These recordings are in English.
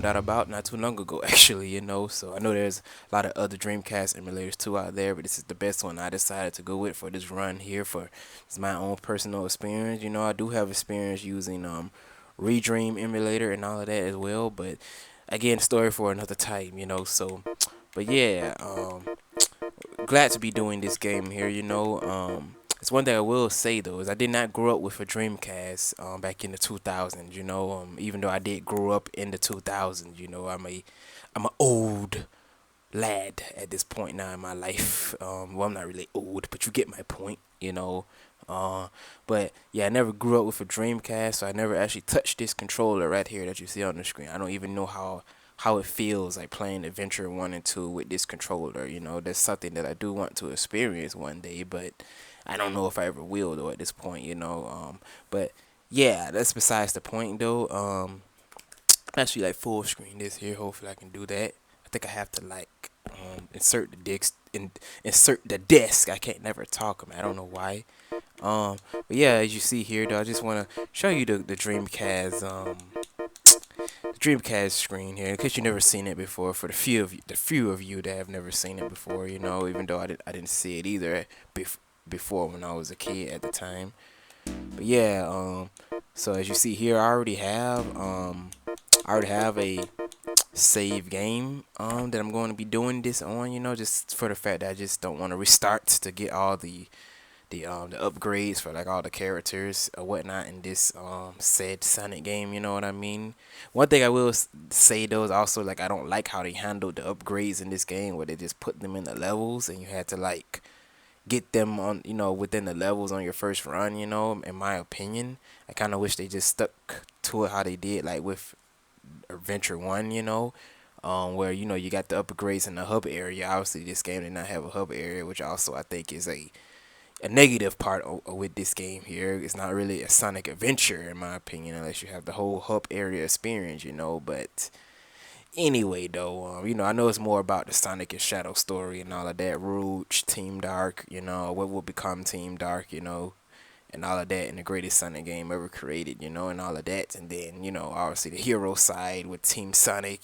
that about not too long ago, actually, So I know there's a lot of other Dreamcast emulators too out there, but this is the best one I decided to go with for this run here. For it's my own personal experience. I do have experience using Redream emulator and all of that as well, but again, story for another time, So, but yeah, glad to be doing this game here. It's one thing I will say though is I did not grow up with a Dreamcast back in the 2000s. Even though I did grow up in the 2000s. I'm a old lad at this point now in my life. Well, I'm not really old, but you get my point. Uh, but yeah, I never grew up with a Dreamcast, so I never actually touched this controller right here that you see on the screen. I don't even know how it feels like playing Adventure 1 and 2 with this controller. That's something that I do want to experience one day, but I don't know if I ever will though at this point. But yeah, that's besides the point though. Actually like full screen this here. Hopefully I can do that. I think I have to like insert the disc. I can't never talk, man. I don't know why. But yeah, as you see here though, I just want to show you the Dreamcast screen here in case you never seen it before. For the few of you that have never seen it before, even though I didn't see it either before when I was a kid at the time. But yeah, so as you see here, I already have a save game that I'm going to be doing this on. Just for the fact that I just don't want to restart to get all the upgrades for like all the characters or whatnot in this said Sonic game. You know what I mean? One thing I will say though is also like I don't like how they handled the upgrades in this game, where they just put them in the levels and you had to like get them on within the levels on your first run. In my opinion, I kind of wish they just stuck to it how they did like with Adventure 1. Where you got the upgrades in the hub area. Obviously this game did not have a hub area, which also I think is a negative part with this game here. It's not really a Sonic adventure in my opinion unless you have the whole hub area experience. But anyway though, I know it's more about the Sonic and Shadow story and all of that. Rouge, Team Dark, what will become Team Dark, and all of that in the greatest Sonic game ever created, and all of that. And then, obviously the hero side with Team Sonic,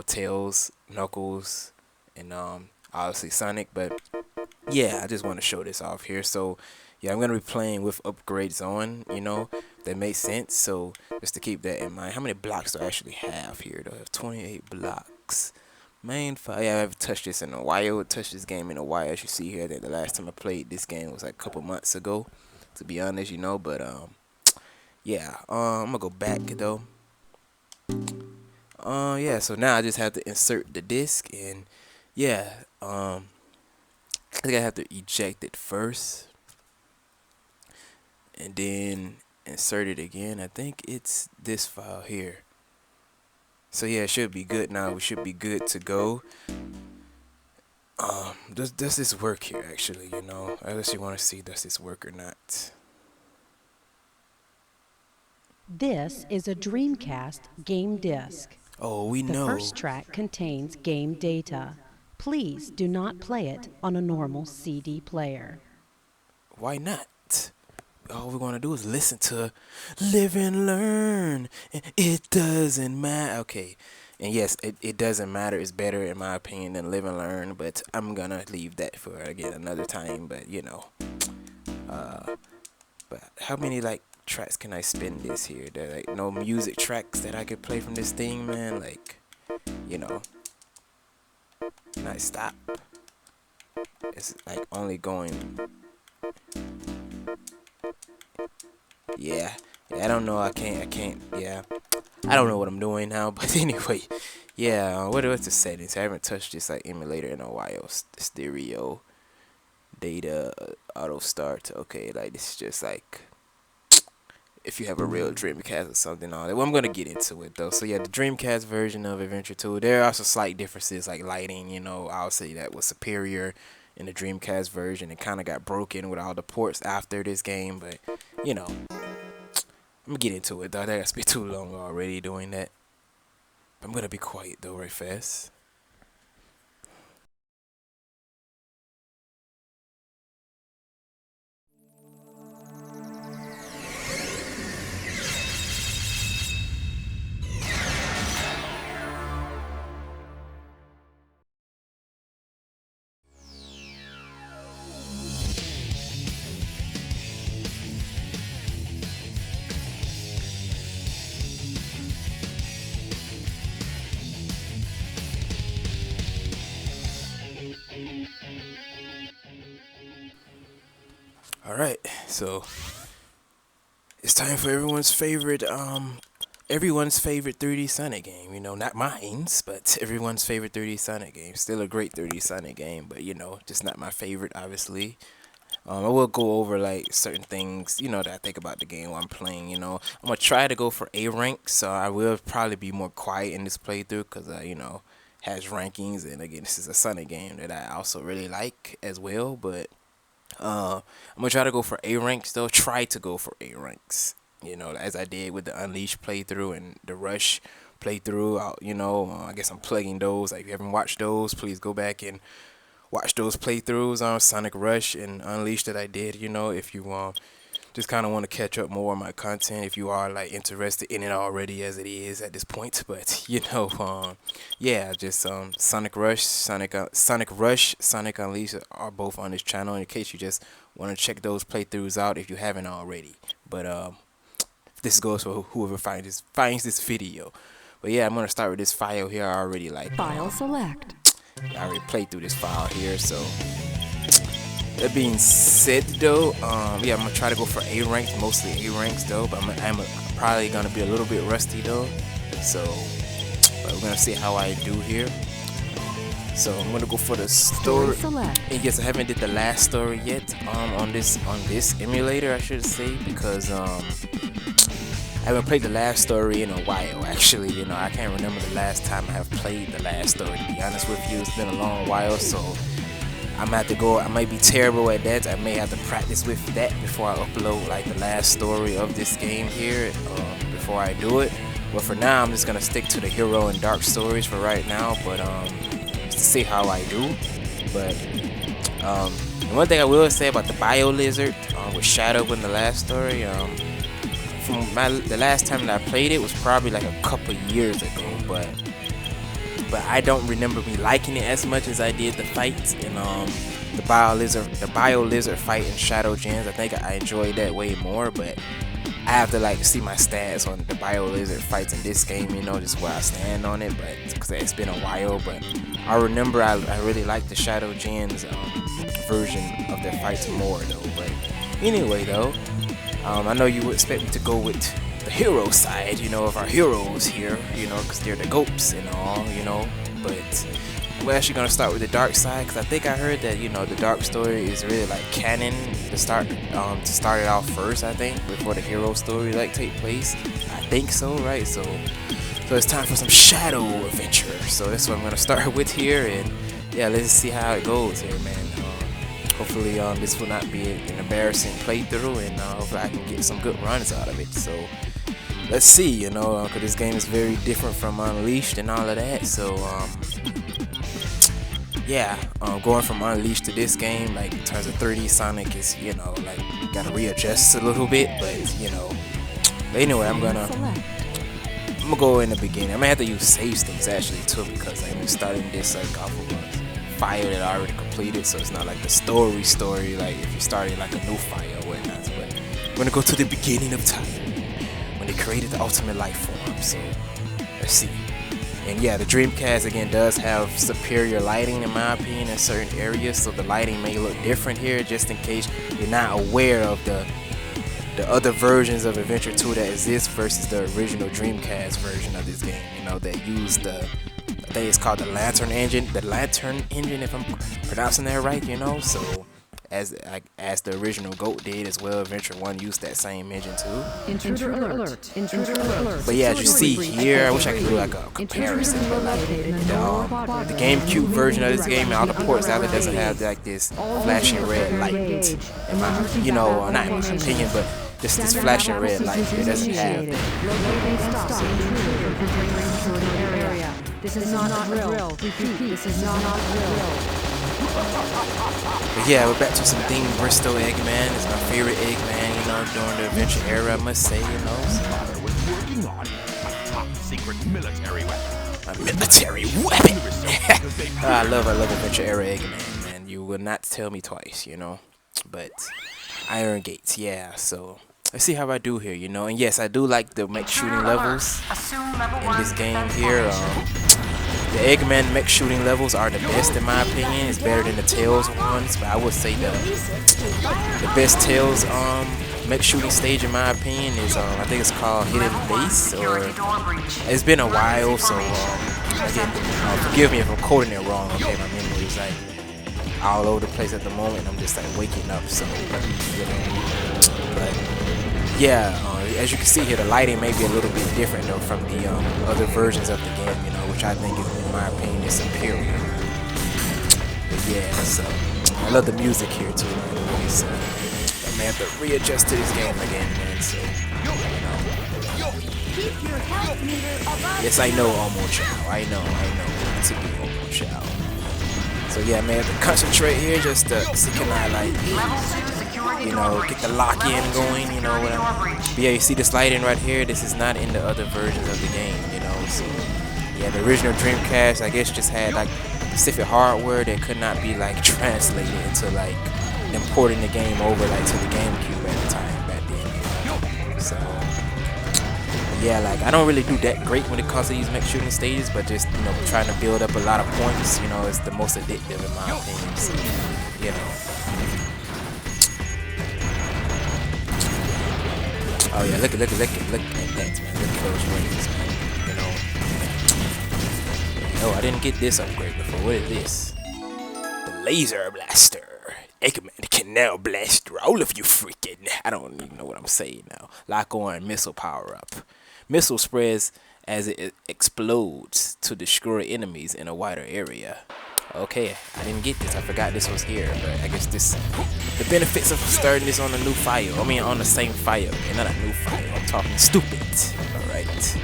Tails, Knuckles, and obviously Sonic. But yeah, I just want to show this off here. So yeah, I'm gonna be playing with upgrades on, that makes sense. So just to keep that in mind, how many blocks do I actually have here? Do I have 28 blocks? Main file. Yeah, I haven't touched this in a while. Touched this game in a while. As you see here, that the last time I played this game was like a couple months ago, to be honest, But yeah, I'm gonna go back though. Yeah. So now I just have to insert the disc, and yeah, I think I have to eject it first, and then insert it again. I think it's this file here. So yeah, it should be good now. We should be good to go. Does this work here actually? Unless you want to see does this work or not. This is a Dreamcast game disc. Oh, we The know. first track contains game data. Please do not play it on a normal CD player. Why not? All we're gonna do is listen to Live and Learn. And it doesn't matter. Okay. And yes, it doesn't matter. It's better in my opinion than Live and Learn, but I'm gonna leave that for again another time. But uh, but how many like tracks can I spin this here? There like no music tracks that I could play from this thing, man. Like, you know, can I stop? It's like only going. Yeah, yeah. I don't know. I can't. Yeah, I don't know what I'm doing now. But anyway, yeah. What's the settings? I haven't touched this like emulator in a while. Stereo, data, auto start. Okay, like this is just like if you have a real Dreamcast or something. All that. Well, I'm gonna get into it though. So yeah, the Dreamcast version of Adventure 2. There are some slight differences like lighting. I'll say that was superior in the Dreamcast version. It kind of got broken with all the ports after this game, but you know. I'm gonna get into it though. That has been too long already doing that. I'm gonna be quiet though, right fast. Alright, so it's time for everyone's favorite 3D Sonic game. You know, not mine's, but everyone's favorite 3D Sonic game. Still a great 3D Sonic game, but you know, just not my favorite, obviously. I will go over like certain things, you know, that I think about the game while I'm playing. You know, I'm gonna try to go for A rank, so I will probably be more quiet in this playthrough because you know, has rankings, and again, this is a Sonic game that I also really like as well. But I'm gonna try to go for A ranks though. Try to go for A ranks. You know, as I did with the Unleashed playthrough and the Rush playthrough. You know, I guess I'm plugging those. Like, if you haven't watched those, please go back and watch those playthroughs on Sonic Rush and Unleashed that I did. You know, if you just kind of want to catch up more on my content, if you are like interested in it already as it is at this point. But you know, yeah, just Sonic Rush, Sonic Rush, Sonic Unleashed are both on this channel in case you just want to check those playthroughs out if you haven't already. But this goes for whoever finds this video. But yeah, I'm gonna start with this file here. I already like File select. I already played through this file here, so that being said though, yeah, I'm gonna try to go for A ranks, mostly A ranks though, but I'm probably gonna be a little bit rusty though, so but we're gonna see how I do here. So I'm gonna go for the story. And yes, I haven't did the last story yet on this emulator, I should say, because I haven't played the last story in a while, actually. You know, I can't remember the last time I have played the last story, to be honest with you. It's been a long while, so I'm gonna have to go. I might be terrible at that. I may have to practice with that before I upload like the last story of this game here, before I do it. But for now, I'm just gonna stick to the hero and dark stories for right now, but just to see how I do. But and one thing I will say about the Bio Lizard with Shadow in the last story, from the last time that I played it was probably like a couple years ago, but I don't remember me liking it as much as I did the fights in the Bio Lizard fight in Shadow Gens. I think I enjoyed that way more, but I have to like see my stats on the Bio Lizard fights in this game, you know, just where I stand on it, but because it's been a while. But I remember I really liked the Shadow Gens version of their fights more though. But anyway though, I know you would expect me to go with the hero side, you know, of our heroes here, you know, because they're the GOATs and all, you know. But we're actually going to start with the dark side, because I think I heard that, you know, the dark story is really like canon to start it off first, I think, before the hero story like take place. I think so, right? So it's time for some Shadow adventure. So that's what I'm going to start with here, and yeah, let's see how it goes here, man. Hopefully this will not be an embarrassing playthrough, and hopefully I can get some good runs out of it. So let's see, you know, because this game is very different from Unleashed and all of that. So yeah, going from Unleashed to this game, like in terms of 3D Sonic, is, you know, like gotta readjust a little bit, but you know. But anyway, I'm gonna go in the beginning. I'm gonna have to use save states actually too, because I'm starting this like off of a file that I already completed, so it's not like the story like if you're starting like a new file or whatnot. But I'm gonna go to the beginning of time when they created the ultimate life form. So let's see. And yeah, the Dreamcast again does have superior lighting in my opinion in certain areas, so the lighting may look different here, just in case you're not aware of the other versions of Adventure 2 that exist versus the original Dreamcast version of this game, you know, that use the, I think it's called the Lantern Engine, if I'm pronouncing that right, you know. So as the original GOAT did as well, Adventure 1 used that same engine too. Intruder alert. Intruder alert. But yeah, as you see here, I wish I could do like a comparison, but like the GameCube version of this game and all the ports out there doesn't have like this flashing red light. In my, you know, not in my opinion, but just this flashing red light here doesn't have that. This is not a drill. Repeat, this is not a drill. But yeah, we're back to some Theme Bristol Eggman. It's my favorite Eggman, you know, during the Adventure era, I must say, you know. Father was working on a top secret military weapon. A military weapon! I love Adventure era Eggman, man. You will not tell me twice, you know. But Iron Gates, yeah, so let's see how I do here, you know. And yes, I do like the mech shooting levels in this game here. The Eggman mech shooting levels are the best in my opinion. It's better than the Tails ones, but I would say the best Tails mech shooting stage in my opinion is I think it's called Hidden Base, or it's been a while, so again, forgive me if I'm quoting it wrong. Okay, my memory is like all over the place at the moment. I'm just like waking up, so you know. But yeah, as you can see here, the lighting may be a little bit different though from the other versions of the game, you know, which I think is, in my opinion, is superior. But yeah, so I love the music here too. Anyway, so I may have to readjust to this game again, man. So you know. Yes, I know, Omo Chow. I know. To be Omo Chow. So yeah, I may have to concentrate here just to see can I like, you know, get the lock in going, you know what I mean? But yeah, you see this lighting right here, this is not in the other versions of the game, you know. So yeah, the original Dreamcast I guess just had like specific hardware that could not be like translated into like importing the game over like to the GameCube at the time back then, you know? So yeah, like I don't really do that great when it comes to these mech shooting stages, but just, you know, trying to build up a lot of points, you know, is the most addictive in my opinion. So, you know. Oh yeah, look at that, man. Look at those rings, man. You know. Oh, I didn't get this upgrade before. What is this? The laser blaster. Eggman can now blast through all of you freaking. I don't even know what I'm saying now. Lock on missile power up. Missile spreads as it explodes to destroy enemies in a wider area. Okay, I didn't get this. I forgot this was here, but I guess this the benefits of starting this on a new file. I mean, on the same file, okay, not a new file. I'm talking stupid. All right.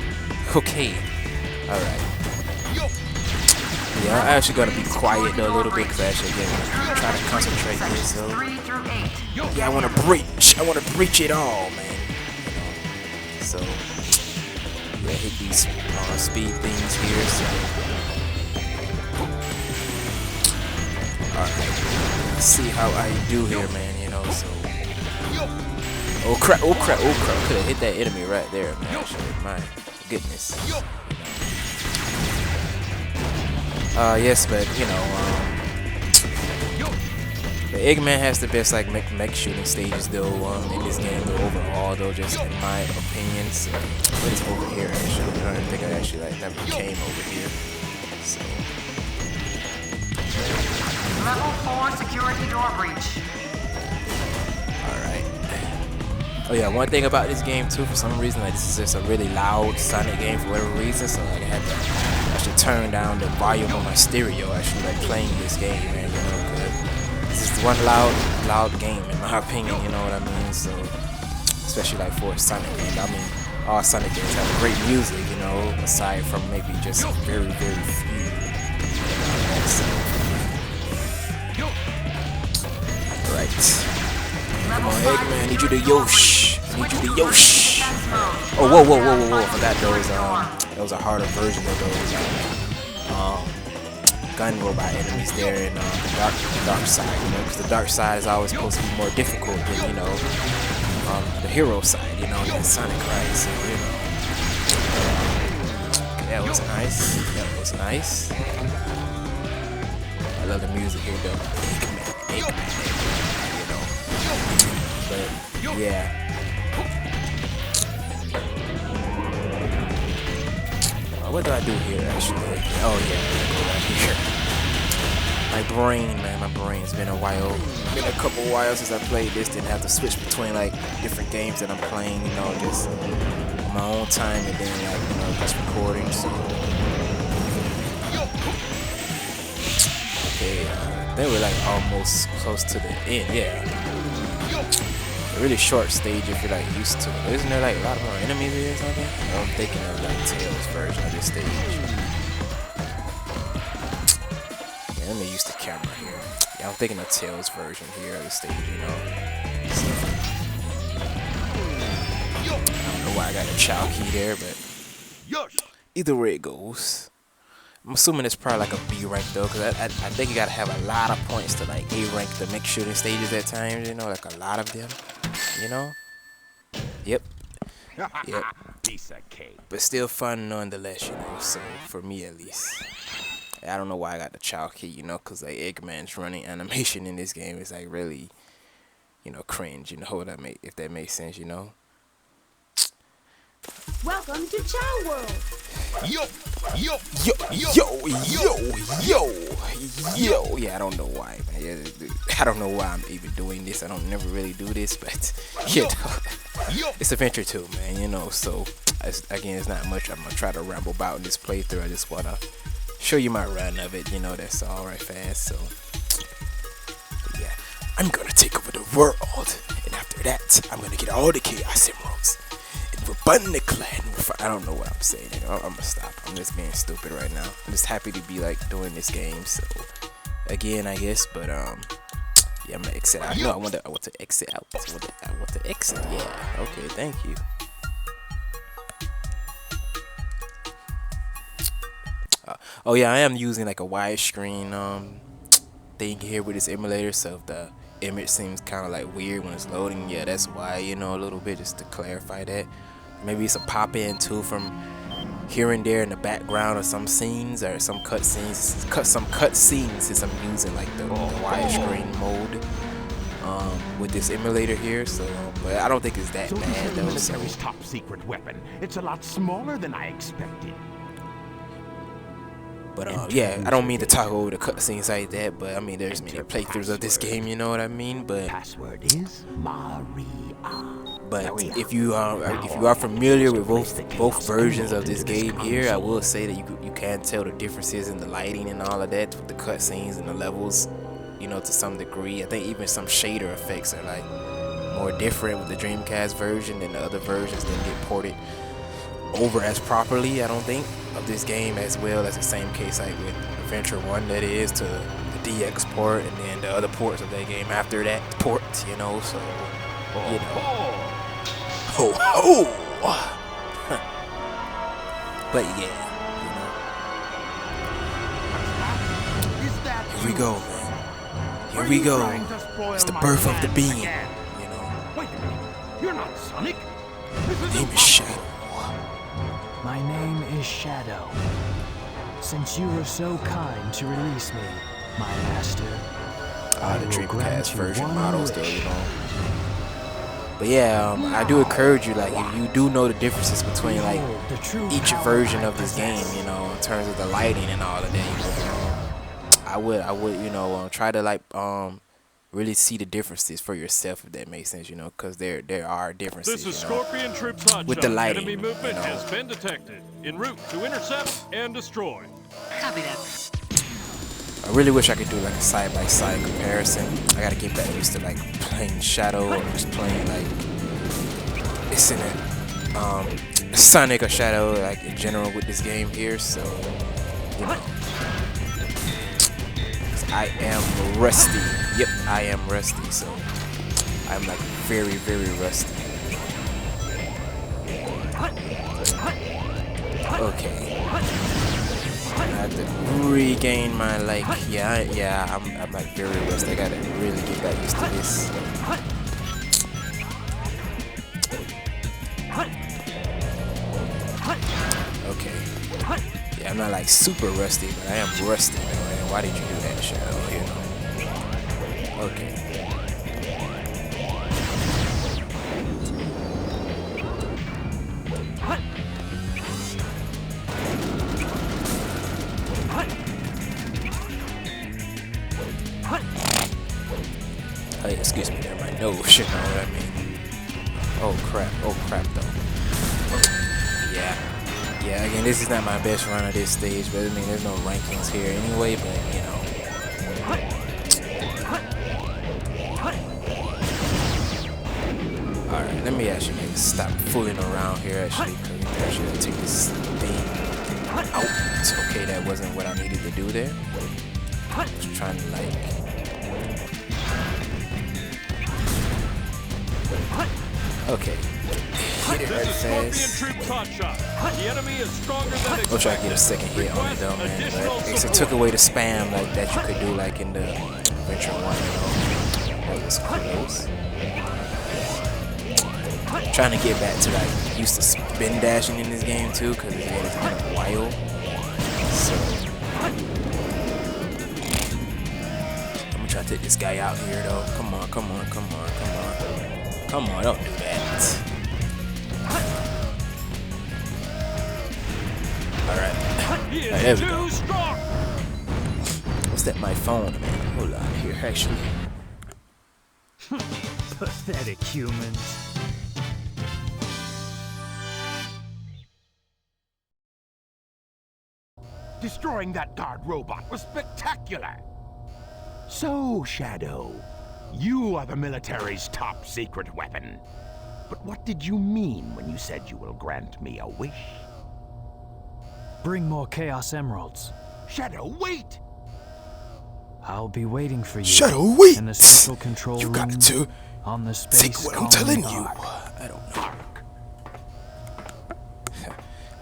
Okay. All right. Yeah, I'm actually gonna be quiet though a little bit because I actually again try to concentrate here. So yeah, I wanna breach it all, man. You know? So yeah, hit these speed things here. So alright, let's see how I do here, man. You know, so oh crap! Could have hit that enemy right there, man. Actually, my goodness. Yes, but you know, the Eggman has the best like mech shooting stages though in this game though, overall though, just in my opinion. So, what is over here actually? I don't think I actually like never came over here. So Level 4 security door breach. Alright. Oh yeah, one thing about this game too, for some reason, like this is just a really loud Sonic game for whatever reason, so like I should turn down the volume on my stereo actually like playing this game, man, you know, cause this is one loud game in my opinion, you know what I mean? So especially like for a Sonic game. I mean, all Sonic games have great music, you know, aside from maybe just very, very few. So, right. Come on, Eggman, I need you to Yosh. Oh, whoa. I forgot those are harder version of those gun robot enemies there in the dark side, you know, because the dark side is always supposed to be more difficult than, you know, the hero side, you know, than Sonic, right? So, you know, that was nice. I love the music here, though. Eggman, you know. But yeah. What do I do here actually? Oh yeah, go right here. My brain, man, my brain's been a while. Been a couple while since I played this. Didn't have to switch between like different games that I'm playing, you know, just on my own time and then like, you know, just recording. So okay, they were like almost close to the end, yeah. A really short stage if you're like used to it. Isn't there like a lot more enemies here or something? I'm thinking of like Tails version of this stage. Yeah, let me use the camera here. Yeah, I'm thinking of Tails version here of the stage, you know. So, I don't know why I got a chow key there, but either way it goes. I'm assuming it's probably like a B rank though, because I think you gotta have a lot of points to like A rank the mech shooting stages at times, you know, like a lot of them, you know? Yep. Yep. Piece of cake. But still fun nonetheless, you know. So for me at least, I don't know why I got the child key, you know, cause like Eggman's running animation in this game is like really, you know, cringe. You know what I mean? If that makes sense, you know. Welcome to Chow World. Yo, yo, Yo, yo. Yeah, I don't know why, man. Yeah, I don't know why I'm even doing this. I don't never really do this, but you know, it's Adventure 2, man. You know, so again, it's not much I'm gonna try to ramble about in this playthrough. I just wanna show you my run of it. You know, that's all right, fast. So but yeah, I'm gonna take over the world, and after that, I'm gonna get all the Chaos Emeralds. Run the clan. I don't know what I'm saying. You know, I'm gonna stop. I'm just being stupid right now. I'm just happy to be like doing this game. So again, I guess, but yeah, I'm gonna exit out. No, I want to exit out. I want to exit. Yeah. Okay. Thank you. Oh yeah, I am using like a widescreen thing here with this emulator, so if the image seems kind of like weird when it's loading, yeah, that's why, you know, a little bit, just to clarify that. Maybe it's a pop in too from here and there in the background of some scenes or some cut scenes, since I'm using like the widescreen mode with this emulator here. So but I don't think it's that bad though. So military's top secret weapon. It's a lot smaller than I expected. but yeah, I don't mean to talk over the cutscenes like that, but I mean there's many playthroughs of this game, you know what I mean. But Password is Maria. if you are familiar with both versions of this game here, I will say that you can tell the differences in the lighting and all of that with the cutscenes and the levels, you know, to some degree. I think even some shader effects are like more different with the Dreamcast version than the other versions that get ported over as properly, I don't think, of this game, as well as the same case like with Adventure 1 that is to the DX port and then the other ports of that game after that port, you know. So you know, but yeah, you know, here we go, man. Here we go. It's the birth of the being, you know. Wait a minute. You're not Sonic. Name is Shadow. My name is Shadow. Since you were so kind to release me, my master, The will grant Dreamcast you version one model wish. still, you know. But yeah, I do encourage you, like, if you do know the differences between like Behold the true each power version I of this game, possess. you know, in terms of the lighting and all of that, you know, I would, you know, try to like really see the differences for yourself, if that makes sense, you know, because there are differences. This is you know, Scorpion Troops Hotshot. with the lighting, Enemy movement you know. has been detected. En route to intercept and destroy. Copy that. I really wish I could do like a side-by-side comparison. I gotta get back used to like playing Shadow or just playing like it's in it Sonic or Shadow, like in general with this game here. So you know, I am rusty. Yep, I am rusty. So I'm like very, very rusty. Okay. I have to regain my like I'm like very rusty. I gotta really get back used to this. Okay. Yeah, I'm not like super rusty, but I am rusty. Man. Why did you do that, Shadow? You know. Okay. Hey, excuse me there, my nose, you know what I mean? Oh crap though. Yeah, again, this is not my best run of this stage, but I mean, there's no rankings here anyway, but you know. Alright, let me actually maybe stop fooling around here actually, because actually I'll take this thing out. Okay, that wasn't what I needed to do there. I was trying to like... Okay. Hit it right This is Scorpion fast. Troops Hotshot. The enemy is stronger than expected. We'll try to get a second hit on it though, man. Additional But it support. took away the spam like that you could do like in the Adventure 1, you know. That was close. trying to get back to like used to spin dashing in this game too, because it's been a while. So I'm gonna try to take this guy out here though. Come on, come on, come on, come on. Come on, don't do that. Alright. There we go. What's that, my phone, man? Hold on here, actually. Pathetic humans. Destroying that guard robot was spectacular. So, Shadow, you are the military's top secret weapon. But what did you mean when you said you will grant me a wish? Bring more Chaos Emeralds. Shadow, wait! I'll be waiting for you. Shadow, wait! In the central control You room got to on the space take what I'm telling you. guard. I don't know.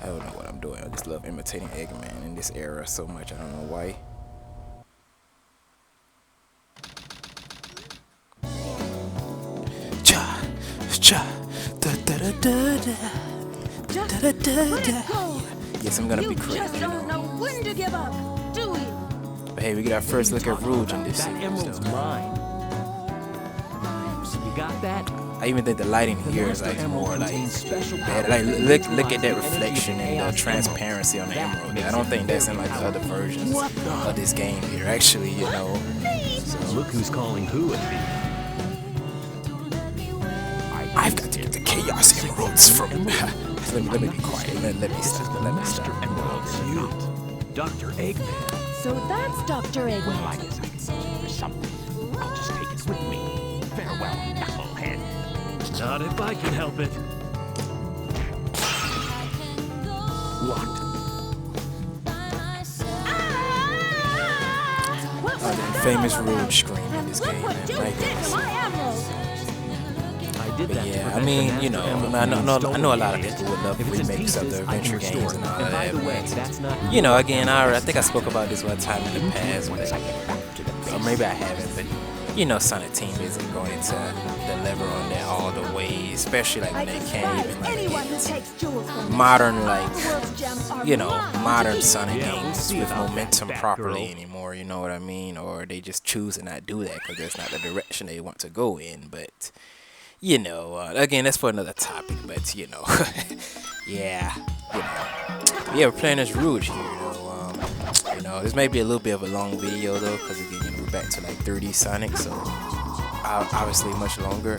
I don't know what I'm doing. I just love imitating Eggman in this era so much. I don't know why. Cha, cha, da da da da da da da da. Yes, I'm gonna be crazy. Just don't know when to give up, do you? But hey, we get our first look at Rouge in this That series. emerald's So. mine. You got that? I even think the lighting here is like more like better. Like look at that reflection and the transparency on the emerald. I don't think that's in like the other versions of this game here. Actually, you know. So Look who's calling who at me. I've got to get the Chaos Emeralds from. let me be quiet. Let me stop. Emeralds, you. Dr. Eggman. So that's Dr. Well, I Eggman. guess I can say for something. I'll just take it with me. Farewell, knucklehead. Not if I can help it. What? What The famous Rouge scream in this Look game. what Man. you My did to goodness. my emerald. I did that. Yeah, I mean, you know, I know a lot of people would love remakes of the adventure games and all that. But, you know, again, I think I spoke about this one time in the past, but, or maybe I haven't. But you know, Sonic Team isn't going to deliver on that all the way, especially like when they can't even like get modern you know, modern Sonic games with momentum properly anymore. You know what I mean? Or they just choose to not do that because that's not the direction they want to go in. But you know, again, that's for another topic. But you know, yeah, you know, yeah, we're playing as Rouge here, though. You know, this may be a little bit of a long video though, because again, you know, we're back to like 3D Sonic, so obviously much longer.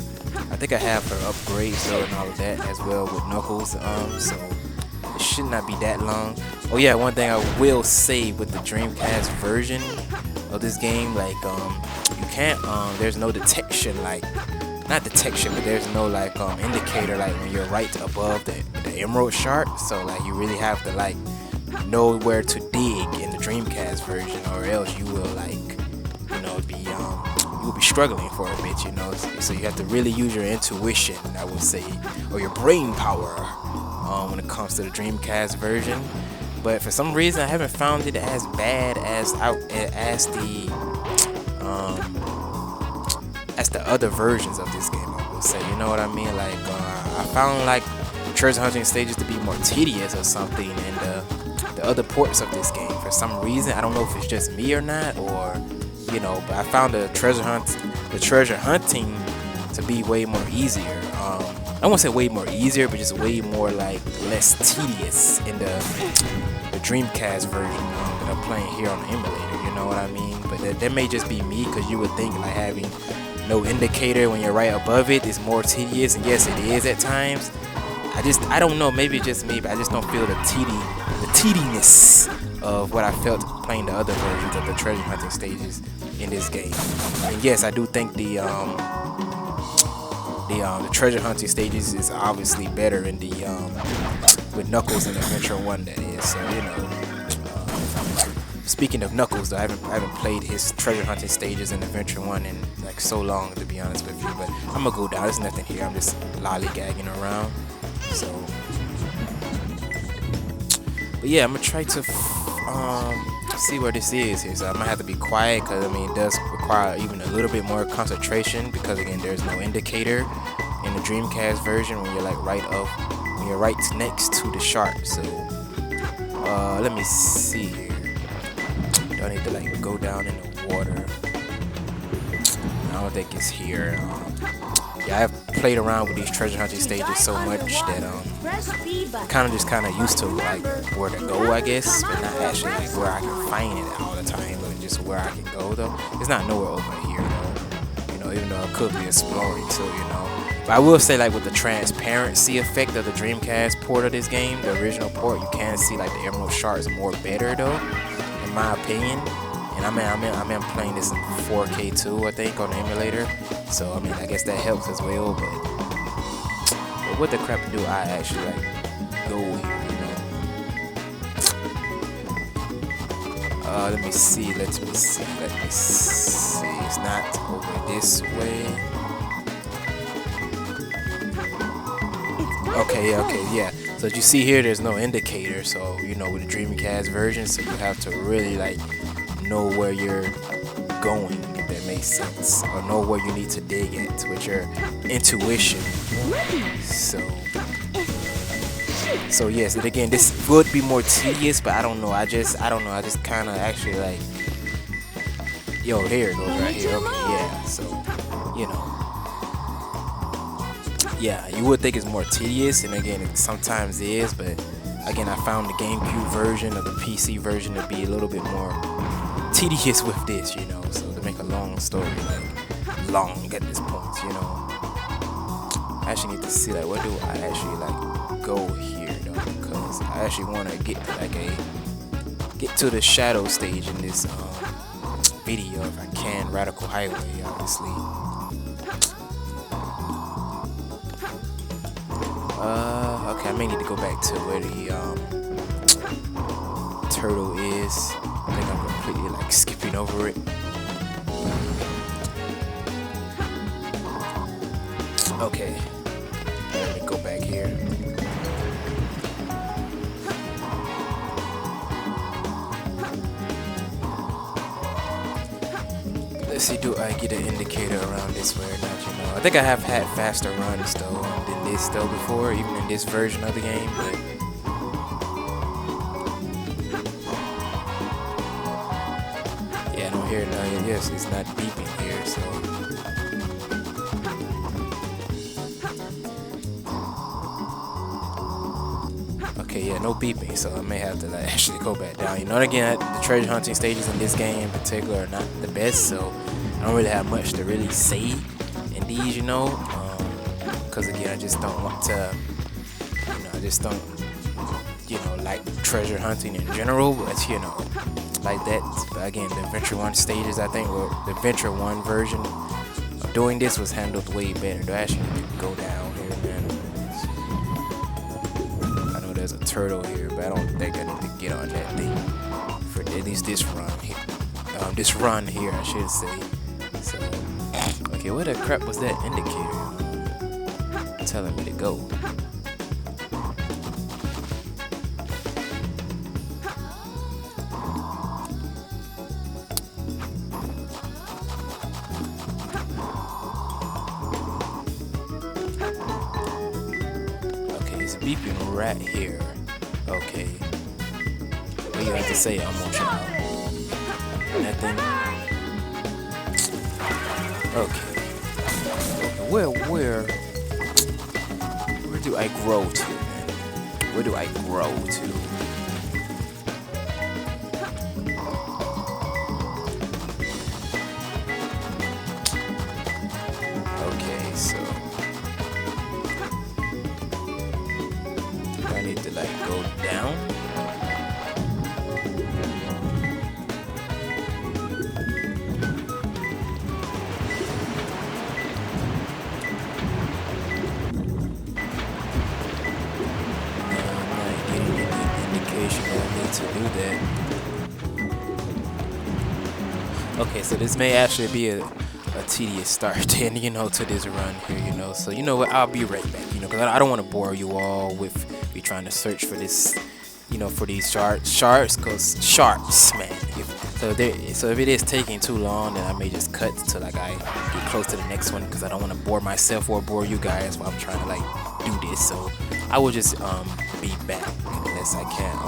I think I have her upgrades though and all of that as well with Knuckles. So it should not be that long. Oh yeah, one thing I will say with the Dreamcast version of this game, like you can't there's no detection, like not detection, but there's no like indicator like when you're right above the emerald shard. So like you really have to like know where to dig in the Dreamcast version, or else you will like, you know, be you will be struggling for a bit, you know. So you have to really use your intuition, I would say, or your brain power when it comes to the Dreamcast version. But for some reason, I haven't found it as bad as the other versions of this game, I would say. You know what I mean? Like I found like treasure hunting stages to be more tedious or something in the other ports of this game for some reason. I don't know if it's just me or not, or you know, but I found the treasure hunting to be way more easier. I won't say way more easier, but just way more like less tedious in the Dreamcast version that I'm playing here on the emulator. You know what I mean? But that may just be me, because you would think like having no indicator when you're right above it is more tedious, and yes, it is at times. I don't know, maybe it's just me, but I just don't feel the tediness of what I felt playing the other versions of the treasure hunting stages in this game. And yes, I do think the treasure hunting stages is obviously better in the with Knuckles in Adventure 1, that is. So you know, speaking of Knuckles, though, I haven't played his treasure hunting stages in Adventure 1 in like so long, to be honest with you. But I'm gonna go down. There's nothing here. I'm just lollygagging around. So, but yeah, I'm gonna try to see where this is here. So I might have to be quiet, because I mean it does require even a little bit more concentration, because again there's no indicator in the Dreamcast version when you're like right next to the shark. So let me see here. Do I need to like go down in the water? I don't think it's here. Yeah, I've played around with these treasure hunting stages so much that kind of used to like where to go, I guess, but not actually like where I can find it all the time, but just where I can go though. It's not nowhere over here though, you know, even though I could be exploring too, you know. But I will say, like, with the transparency effect of the Dreamcast port of this game, the original port, you can see like the emerald shards more better though, in my opinion. And I'm playing this in 4K too, I think, on the emulator. So I mean, I guess that helps as well. But what the crap do I actually like go here, you know? Let me see. It's not over this way. Okay, yeah. So as you see here, there's no indicator. So, you know, with the Dreamcast version, so you have to really like know where you're going, if that makes sense, or know where you need to dig at with your intuition. So yes, and again, this would be more tedious, but I don't know. I just kind of actually like, yo, here it goes right here. Okay, yeah. So, you know, yeah, you would think it's more tedious, and again, it sometimes is, but again, I found the GameCube version or the PC version to be a little bit more tedious with this, you know. So to make a long story like long at this point, you know, I actually need to see like where do I actually like go here though, because I actually want to get get to the shadow stage in this video if I can. Radical Highway, obviously. Okay, I may need to go back to where the turtle is. I think I'm completely like skipping over it. Okay, let me go back here. Let's see, do I get an indicator around this way or not, you know? I think I have had faster runs though than this though before, even in this version of the game, but yeah, I don't hear it now. Yes, it's not beeping here, so okay, yeah, no beeping, so I may have to like actually go back down. You know, and again, the treasure hunting stages in this game in particular are not the best, so I don't really have much to really say in these, you know, because again, I just don't want to, you know, I just don't, you know, like treasure hunting in general, but you know, like that. But again, the Adventure 1 stages, I think, or the Adventure 1 version of doing this was handled way better. Do I actually need to go down here, man? I know there's a turtle here, but I don't think I need to get on that thing for at least this run here. This run here, I should say. So, okay, where the crap was that indicator telling me to go? Okay, it's beeping right here. Okay. What do you have to say, Emotional? Nothing. Okay. Where do I grow to, man? Where do I grow to? Okay, so I need to like go down. To do that. Okay, so this may actually be a tedious start then, you know, to this run here, you know. So you know what, I'll be right back, you know, because I don't want to bore you all with me trying to search for this, you know, for these sharks, because sharks, man, So if it is taking too long, then I may just cut till like I get close to the next one, because I don't want to bore myself or bore you guys while I'm trying to like do this. So I will just be back unless I can't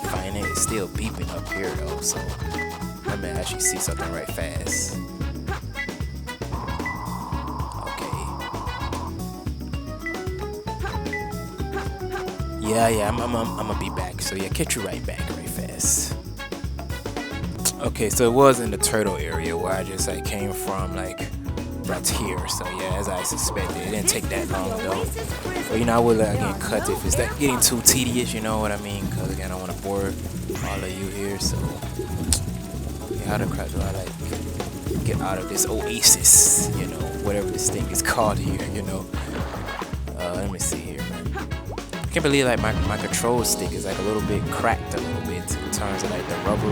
find it. It's still beeping up here though, so I may actually see something right fast. Yeah, I'm gonna be back. So yeah, catch you right back, right fast. Okay, so it was in the turtle area where I just like came from, like right here. So yeah, as I suspected, it didn't take that long though. But you know, I will again cut if it's that getting too tedious. You know what I mean? Because again, I don't want to bore all of you here. So yeah, how the crap do I like get out of this oasis? You know, whatever this thing is called here. You know. Let me see here, man. I can't believe like my control stick is like a little bit cracked a little bit in terms of like the rubber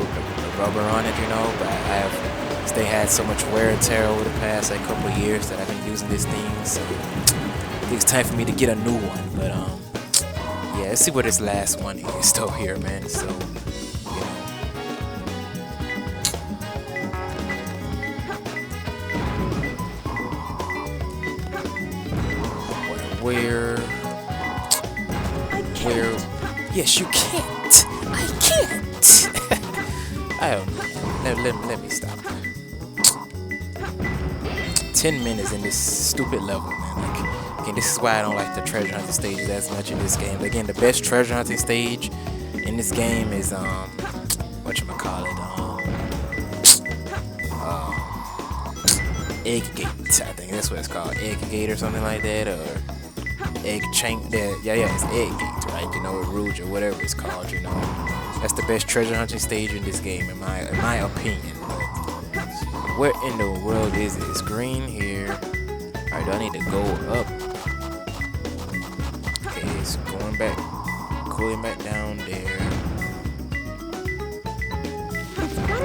on it, you know. But I have had so much wear and tear over the past like couple of years that I've been using this thing, so I think it's time for me to get a new one. But yeah, let's see what this last one is still here, man. So you know, where? Yes, you can't. I can't. I don't know. Let me stop. 10 minutes in this stupid level, man. Like, again, this is why I don't like the treasure hunting stages as much in this game. But again, the best treasure hunting stage in this game is whatchamacallit, Egg Gate. I think that's what it's called, Egg Gate or something like that, or Egg Chain. Yeah, it's Egg Gate, right? You know, or Rouge or whatever it's called. You know, that's the best treasure hunting stage in this game, in my opinion. But where in the world is it? It's green here. Alright, do I need to go up? Okay, it's going back, cooling back down there.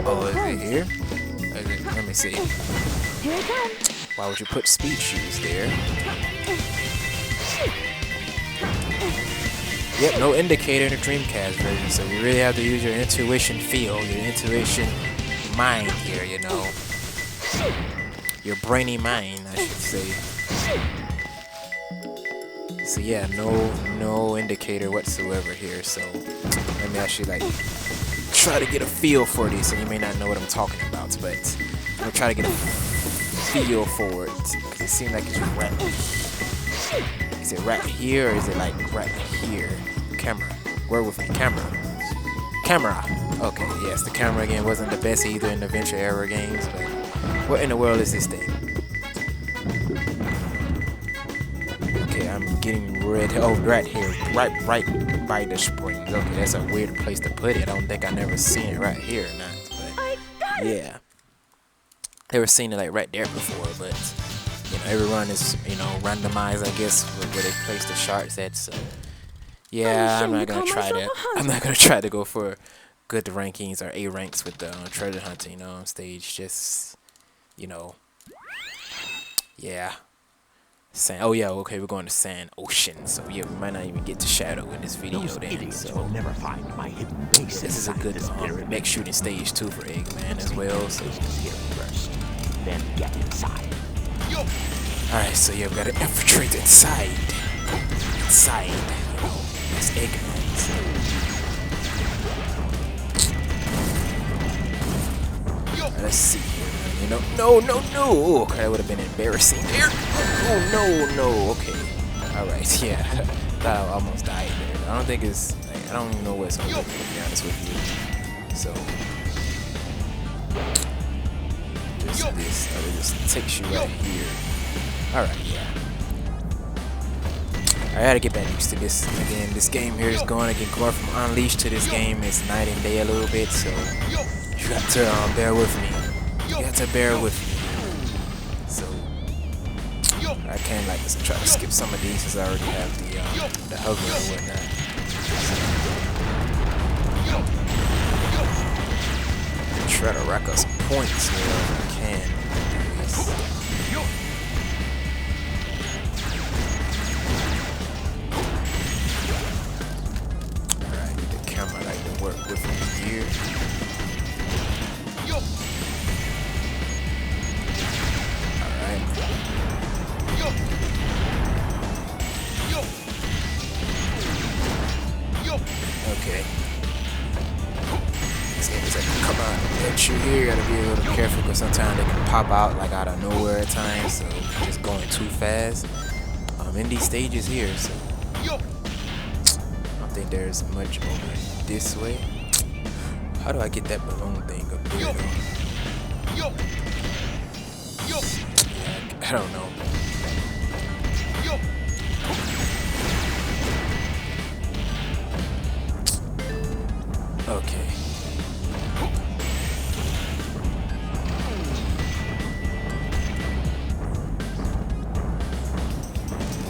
Oh, is it here? Let me see. Here it comes. Why would you put speed shoes there? Yep, no indicator in the Dreamcast version, so you really have to use your intuition feel, your intuition mind here, you know. Your brainy mind, I should say. So yeah, no indicator whatsoever here, so let me actually like try to get a feel for this, and you may not know what I'm talking about, but I'm gonna try to get a feel for it, because it seems like it's right. Is it right here, or is it like right here? Camera. Word with me. Camera. Okay, yes, the camera again wasn't the best either in the Venture era games, but what in the world is this thing? Okay, I'm getting ready. Oh, right here. Right by the springs. Okay, that's a weird place to put it. I don't think I never seen it right here or not, but yeah. Never seen it like right there before, but you know, every run is, you know, randomized, I guess, where they place the shards at, so yeah, I'm not gonna try that. I'm not gonna try to go for good rankings or A ranks with the treasure hunting, you know, on stage. Just, you know, yeah. Sand. Oh yeah, okay, we're going to Sand Ocean. So yeah, we might not even get to Shadow in this video. Those then. idiots So will never find my hidden base. this is a good mech shooting stage too for Eggman as well. So Here first, then get inside. alright, so yeah, we gotta infiltrate inside. Inside, you know, this Eggman. So. Let's see here, man. You know, no. Okay, that would have been embarrassing there. Oh no. Okay. Alright, yeah. That almost died there. I don't think it's like, I don't even know what's over there, to be honest with you. So this takes you right here. Alright, yeah. I gotta get back used to this. Again, this game here is going from Unleashed to this game is night and day a little bit, so you got to bear with me. You got to bear with me. So I can't like just try to skip some of these since I already have the hover and whatnot. Try to rack up some points here if I can. Alright, get the camera like to work with me here. But you here gotta be a little careful because sometimes they can pop out like out of nowhere at times. So just going too fast. In these stages here, so I don't think there's much over this way. How do I get that balloon thing up there though? Yeah, I don't know. Okay.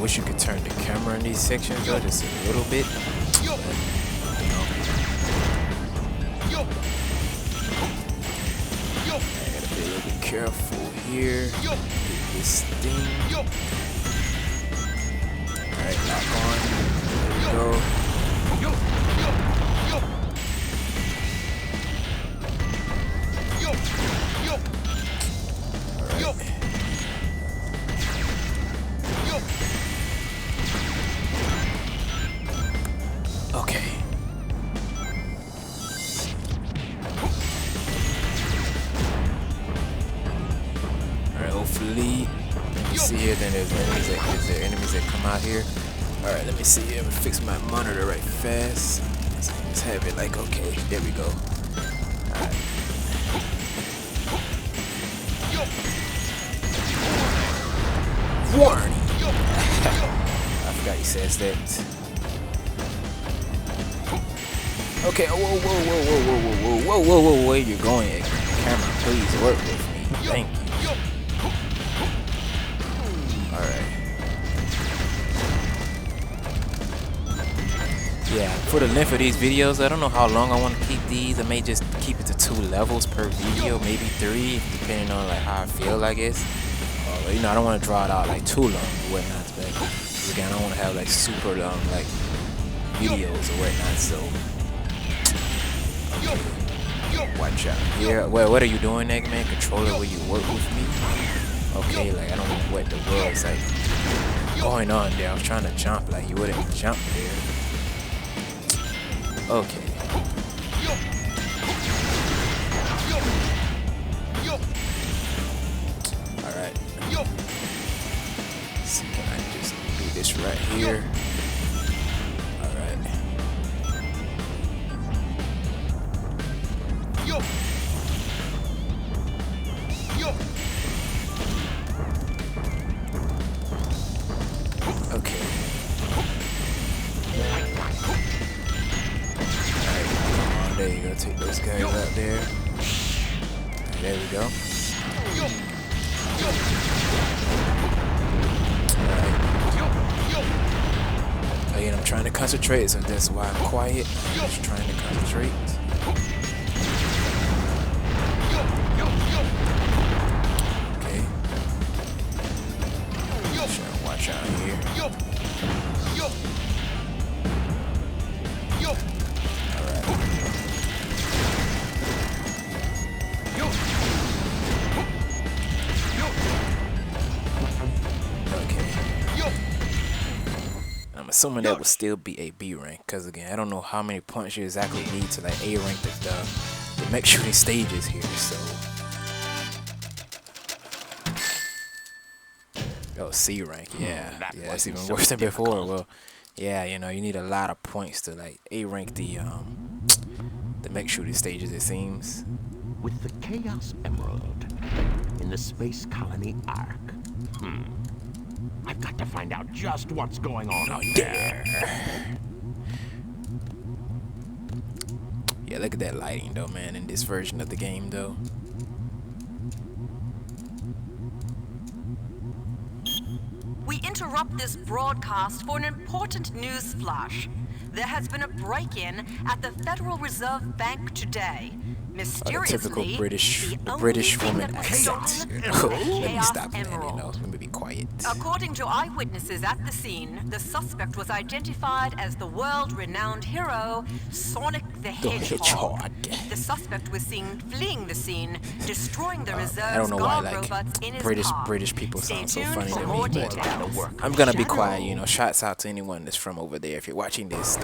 Wish you could turn the camera in these sections though, just a little bit. I gotta be a little bit careful here. Get this thing. Alright, lock on. There we go. Alright. Okay. Alright, hopefully. Let me see here, then there's enemies that, is there enemies that come out here? Alright, let me see here. I'm gonna fix my monitor right fast. Let's have it like, okay, there we go. Alright. Warning! I forgot he says that. Okay, whoa, whoa, whoa, whoa, whoa, whoa, whoa, whoa, whoa, whoa, where you going? Camera, please work with me. Thank you. Alright. Yeah, for the length of these videos, I don't know how long I want to keep these. I may just keep it to 2 levels per video, maybe 3, depending on like how I feel, I guess. But you know, I don't want to draw it out like too long or whatnot. But again, I don't want to have like super long like videos or whatnot. So watch out here. Well, what are you doing, Eggman? Controller, will you work with me? Okay, like I don't know what the world is like going on there. I was trying to jump, like you wouldn't jump there. Okay. Alright. See, can I just do this right here? Alright. Okay. Alright, there you go. Take those guys out there. There we go. Alright. Again, I'm trying to concentrate, so that's why I'm quiet. I'm just trying to concentrate. Okay. Just trying to watch out here. Alright. Okay. I'm assuming that would still be a B rank, because again, I don't know how many points you exactly need to like A rank the mech shooting stages here, so. Oh, C rank, yeah. Yeah, that's even worse than before. Well, yeah, you know, you need a lot of points to like A rank the mech shooting stages, it seems. With the Chaos Emerald in the Space Colony Ark. I've got to find out just what's going on out there. Yeah, look at that lighting though, man, in this version of the game though. We interrupt this broadcast for an important news flash. There has been a break-in at the Federal Reserve Bank today. Mysteriously, typical British the British only thing woman that was stolen accent. was the Let me Chaos stop, man. You Emerald. know, let me be quiet. According to eyewitnesses at the scene, the suspect was identified as the world-renowned hero, Sonic the Hedgehog. The suspect was seen fleeing the scene, destroying the I reserve's don't know why guard like robots in his British car. people Stay sound so tuned funny for to more me, but details. I'm gonna be quiet. You know, shouts out to anyone that's from over there. If you're watching this,